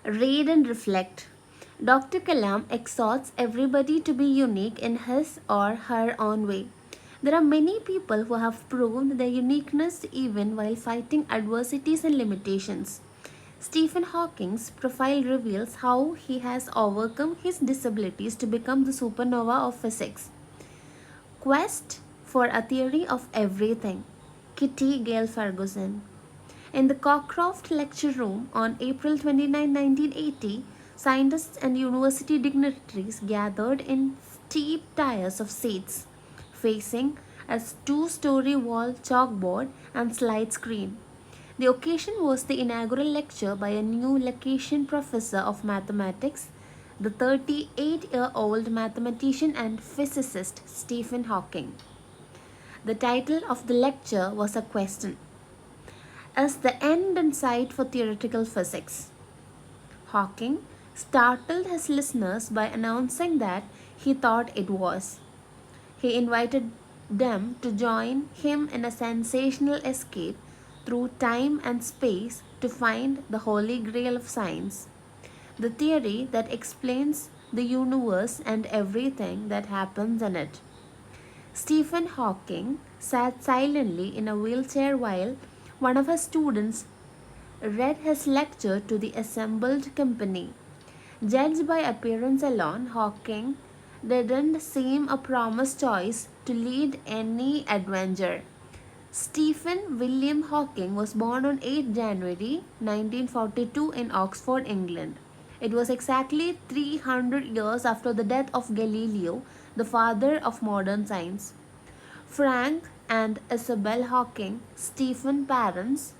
Read and reflect. Dr. Kalam exhorts everybody to be unique in his or her own way. There are many people who have proved their uniqueness even while fighting adversities and limitations. Stephen Hawking's profile reveals how he has overcome his disabilities to become the supernova of physics. Quest for a Theory of Everything. Kitty Gail Ferguson. In the Cockcroft Lecture Room on April 29, 1980, scientists and university dignitaries gathered in steep tiers of seats, facing a two-story wall chalkboard and slide screen. The occasion was the inaugural lecture by a new Lacacian professor of mathematics, the 38-year-old mathematician and physicist Stephen Hawking. The title of the lecture was a question: Is the end in sight for theoretical physics? Hawking startled his listeners by announcing that he thought it was. He invited them to join him in a sensational escape through time and space to find the holy grail of science, the theory that explains the universe and everything that happens in it. Stephen Hawking sat silently in a wheelchair while one of his students read his lecture to the assembled company. Judged by appearance alone, Hawking didn't seem a promised choice to lead any adventure. Stephen William Hawking was born on 8 January 1942 in Oxford, England. It was exactly 300 years after the death of Galileo, the father of modern science. Frank and Isabel Hawking, Stephen's parents,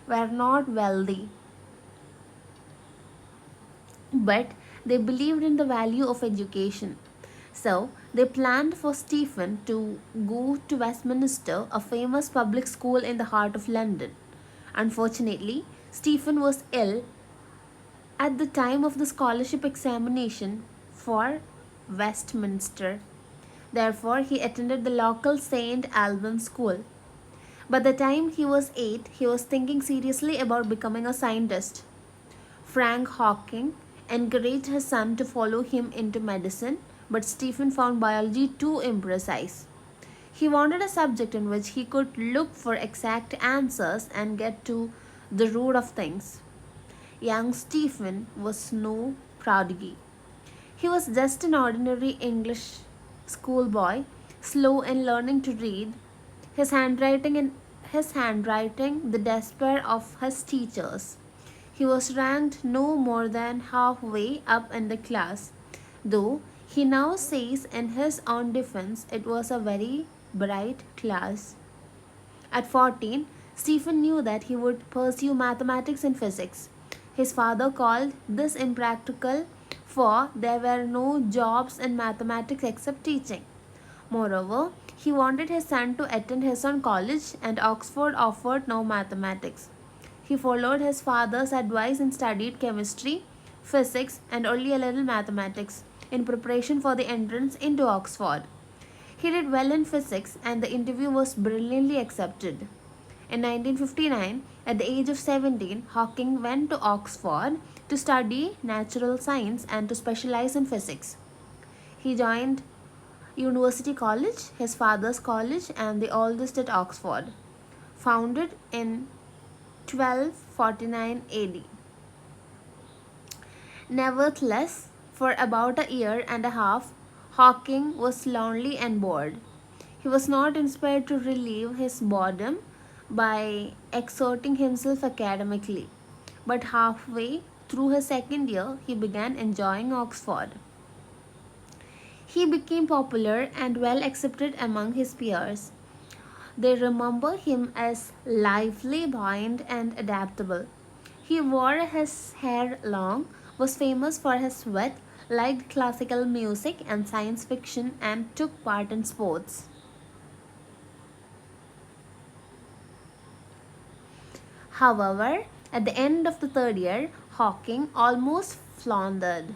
were not wealthy, but they believed in the value of education. So they planned for Stephen to go to Westminster, a famous public school in the heart of London. Unfortunately, Stephen was ill at the time of the scholarship examination for Westminster. Therefore, he attended the local St. Albans school. By the time he was 8, he was thinking seriously about becoming a scientist. Frank Hawking encouraged his son to follow him into medicine, but Stephen found biology too imprecise. He wanted a subject in which he could look for exact answers and get to the root of things. Young Stephen was no prodigy. He was just an ordinary English schoolboy, slow in learning to read, his handwriting the despair of his teachers. He was ranked no more than halfway up in the class, though he now says in his own defense it was a very bright class. At 14, Stephen knew that he would pursue mathematics and physics. His father called this impractical, for there were no jobs in mathematics except teaching. Moreover, he wanted his son to attend his own college, and Oxford offered no mathematics. He followed his father's advice and studied chemistry, physics, and only a little mathematics in preparation for the entrance into Oxford. He did well in physics, and the interview was brilliantly accepted. In 1959, at the age of 17, Hawking went to Oxford to study natural science and to specialize in physics. He joined University College, his father's college and the oldest at Oxford, founded in 1249 AD. Nevertheless, for about a year and a half, Hawking was lonely and bored. He was not inspired to relieve his boredom by exerting himself academically, but halfway through his second year, he began enjoying Oxford. He became popular and well accepted among his peers. They remember him as lively, buoyant, and adaptable. He wore his hair long, was famous for his wit, liked classical music and science fiction, and took part in sports. However, at the end of the third year, Hawking almost floundered.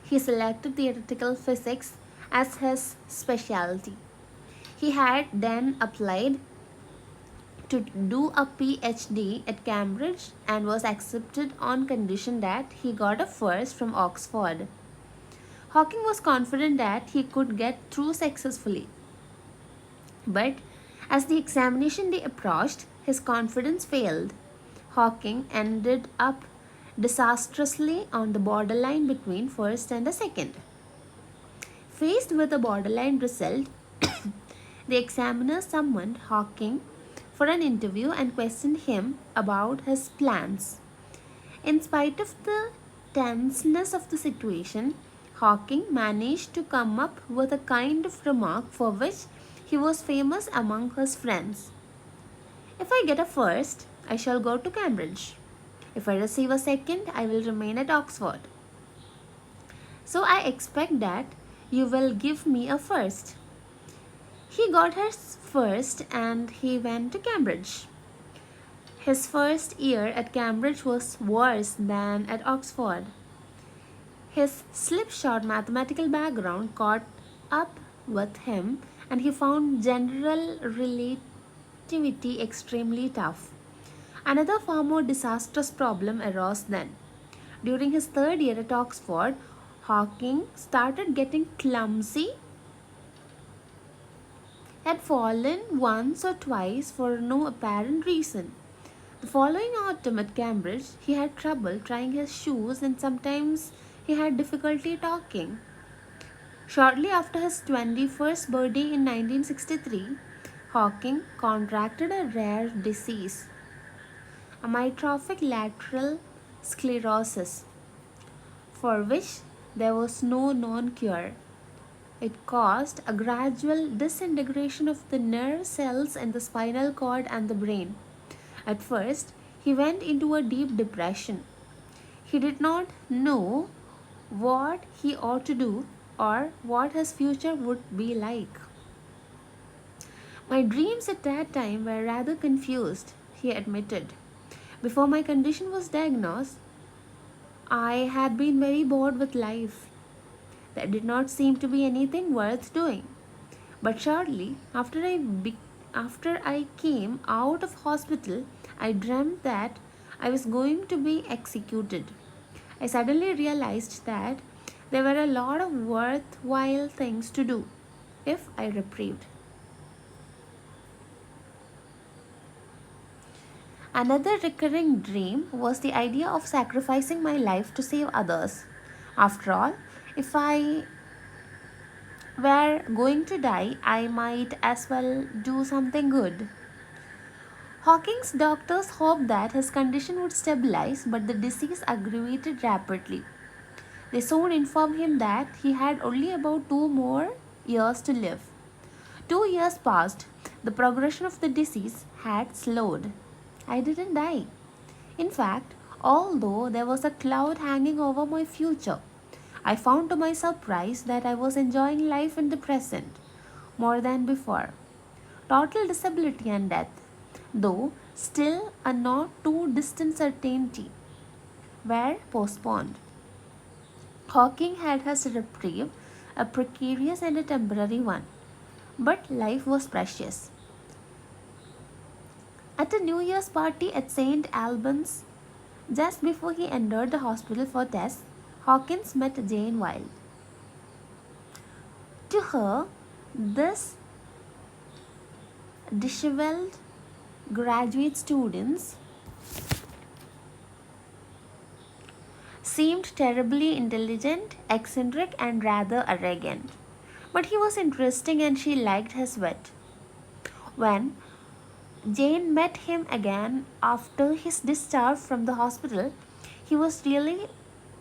He selected theoretical physics as his specialty. He had then applied to do a PhD at Cambridge and was accepted on condition that he got a first from Oxford. Hawking was confident that he could get through successfully, but as the examination day approached, his confidence failed. Hawking ended up disastrously on the borderline between first and a second. Faced with a borderline result, the examiner summoned Hawking for an interview and questioned him about his plans. In spite of the tenseness of the situation, Hawking managed to come up with a kind of remark for which he was famous among his friends. If I get a first, I shall go to Cambridge. If I receive a second, I will remain at Oxford. So I expect that you will give me a first. He got his first and he went to Cambridge. His first year at Cambridge was worse than at Oxford. His slipshod mathematical background caught up with him and he found general relativity extremely tough. Another far more disastrous problem arose then. During his third year at Oxford, Hawking started getting clumsy, had fallen once or twice for no apparent reason. The following autumn at Cambridge, he had trouble trying his shoes and sometimes he had difficulty talking. Shortly after his 21st birthday in 1963, Hawking contracted a rare disease, amyotrophic lateral sclerosis, for which there was no known cure. It caused a gradual disintegration of the nerve cells in the spinal cord and the brain. At first, he went into a deep depression. He did not know what he ought to do or what his future would be like. My dreams at that time were rather confused, he admitted. Before my condition was diagnosed, I had been very bored with life. There did not seem to be anything worth doing. But shortly after I came out of hospital, I dreamt that I was going to be executed. I suddenly realized that there were a lot of worthwhile things to do if I reprieved. Another recurring dream was the idea of sacrificing my life to save others. After all, if I were going to die, I might as well do something good. Hawking's doctors hoped that his condition would stabilize, but the disease aggravated rapidly. They soon informed him that he had only about 2 more years to live. 2 years passed. The progression of the disease had slowed. I didn't die. In fact, although there was a cloud hanging over my future, I found to my surprise that I was enjoying life in the present more than before. Total disability and death, though still a not too distant certainty, were postponed. Hawking had his reprieve, a precarious and a temporary one, but life was precious. At a New Year's party at St. Albans, just before he entered the hospital for tests, Hawkins met Jane Wilde. To her, this disheveled graduate students seemed terribly intelligent, eccentric, and rather arrogant. But he was interesting and she liked his wit. When Jane met him again after his discharge from the hospital, he was really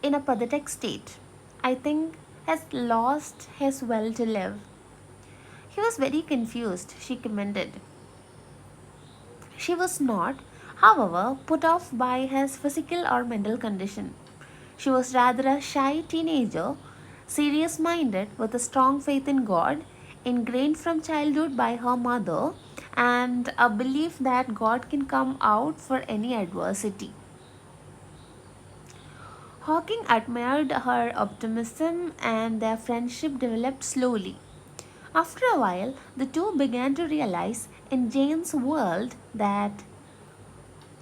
in a pathetic state. I think has lost his will to live. He was very confused, she commented. She was not, however, put off by his physical or mental condition. She was rather a shy teenager, serious minded, with a strong faith in God, ingrained from childhood by her mother, and a belief that God can come out for any adversity. Hawking admired her optimism and their friendship developed slowly. After a while, the two began to realize in Jane's world that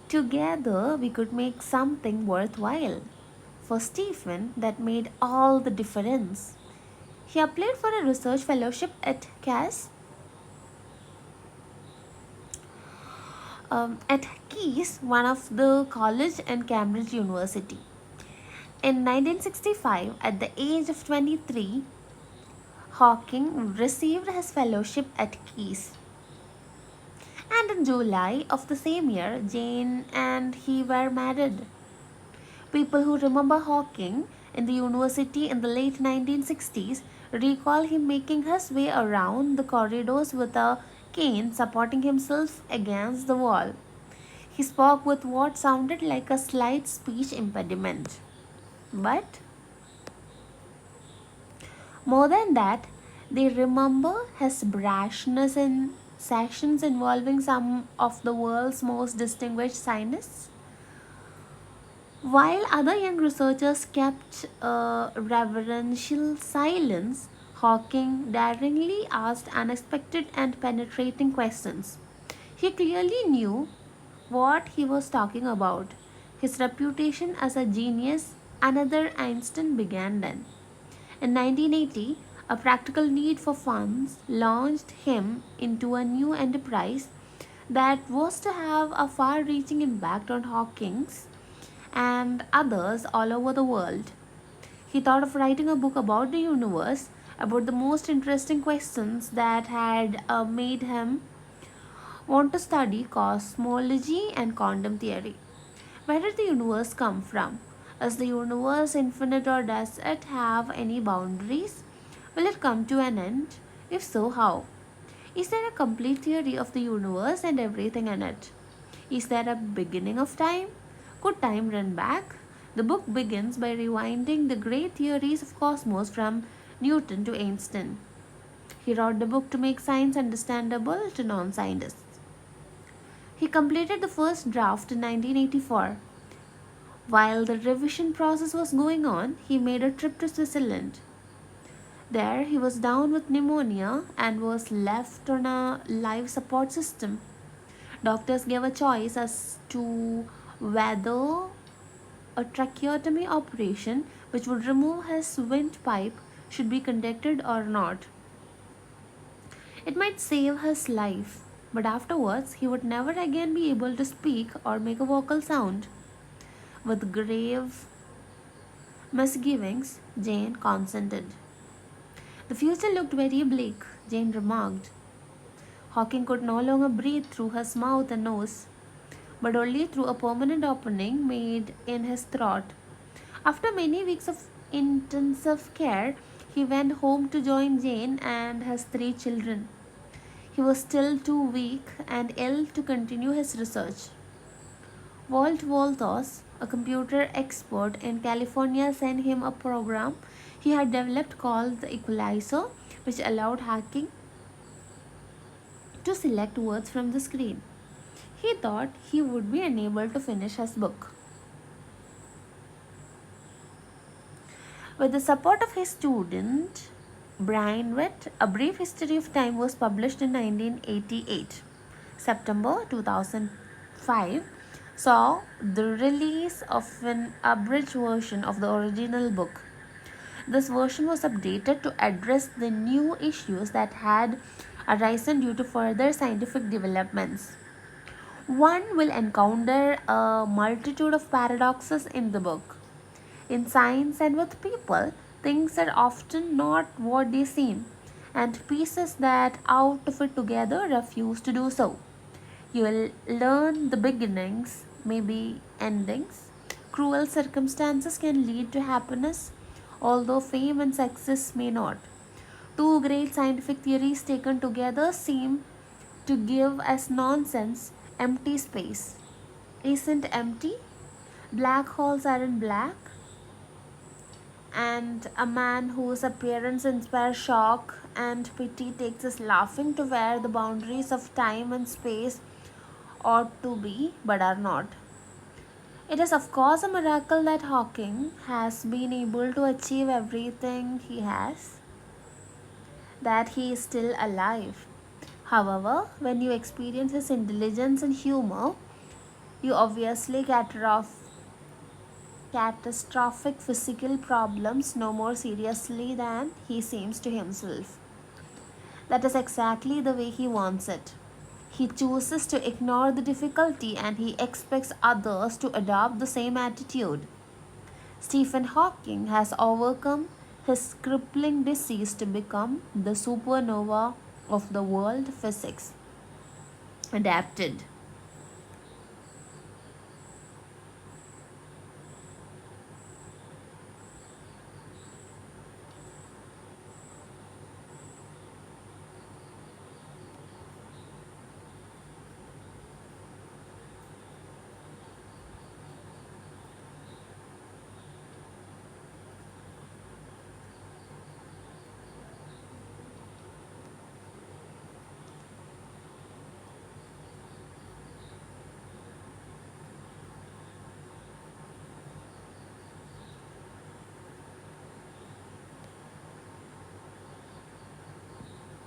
together we could make something worthwhile. For Stephen, that made all the difference. He applied for a research fellowship at Keys, one of the college and Cambridge University. In 1965, at the age of 23, Hawking received his fellowship at Keys. And in July of the same year, Jane and he were married. People who remember Hawking in the university in the late 1960s recall him making his way around the corridors with a cane supporting himself against the wall. He spoke with what sounded like a slight speech impediment. But more than that, they remember his brashness in sessions involving some of the world's most distinguished scientists. While other young researchers kept a reverential silence, Hawking daringly asked unexpected and penetrating questions. He clearly knew what he was talking about. His reputation as a genius, another Einstein, began then. In 1980, a practical need for funds launched him into a new enterprise that was to have a far reaching impact on Hawking's and others all over the world. He thought of writing a book about the universe, about the most interesting questions that had made him want to study cosmology and quantum theory. Where did the universe come from? Is the universe infinite or does it have any boundaries? Will it come to an end? If so, how? Is there a complete theory of the universe and everything in it? Is there a beginning of time? Could time run back? The book begins by rewinding the great theories of cosmos from Newton to Einstein. He wrote the book to make science understandable to non scientists. He completed the first draft in 1984. While the revision process was going on, he made a trip to Switzerland. There, he was down with pneumonia and was left on a life support system. Doctors gave a choice as to whether a tracheotomy operation, which would remove his windpipe, should be conducted or not. It might save his life, but afterwards he would never again be able to speak or make a vocal sound. With grave misgivings, Jane consented. The future looked very bleak, Jane remarked. Hawking could no longer breathe through his mouth and nose, but only through a permanent opening made in his throat. After many weeks of intensive care, he went home to join Jane and his three children. He was still too weak and ill to continue his research. Walt Wolters, a computer expert in California, sent him a program he had developed called the Equalizer, which allowed hacking to select words from the screen. He thought he would be unable to finish his book. With the support of his student, Brian Witt, A Brief History of Time was published in 1988. September 2005 saw the release of an abridged version of the original book. This version was updated to address the new issues that had arisen due to further scientific developments. One will encounter a multitude of paradoxes in the book. In science and with people, things are often not what they seem, and pieces that out to fit together refuse to do so. You will learn the beginnings, maybe endings. Cruel circumstances can lead to happiness, although fame and success may not. Two great scientific theories taken together seem to give us nonsense, empty space. Isn't empty? Black holes aren't black. And a man whose appearance inspires shock and pity takes us laughing to where the boundaries of time and space ought to be but are not. It is, of course, a miracle that Hawking has been able to achieve everything he has, that he is still alive. However, when you experience his intelligence and humor, you obviously catastrophic physical problems no more seriously than he seems to himself. That is exactly the way he wants it. He chooses to ignore the difficulty and he expects others to adopt the same attitude. Stephen Hawking has overcome his crippling disease to become the supernova of the world physics adapted.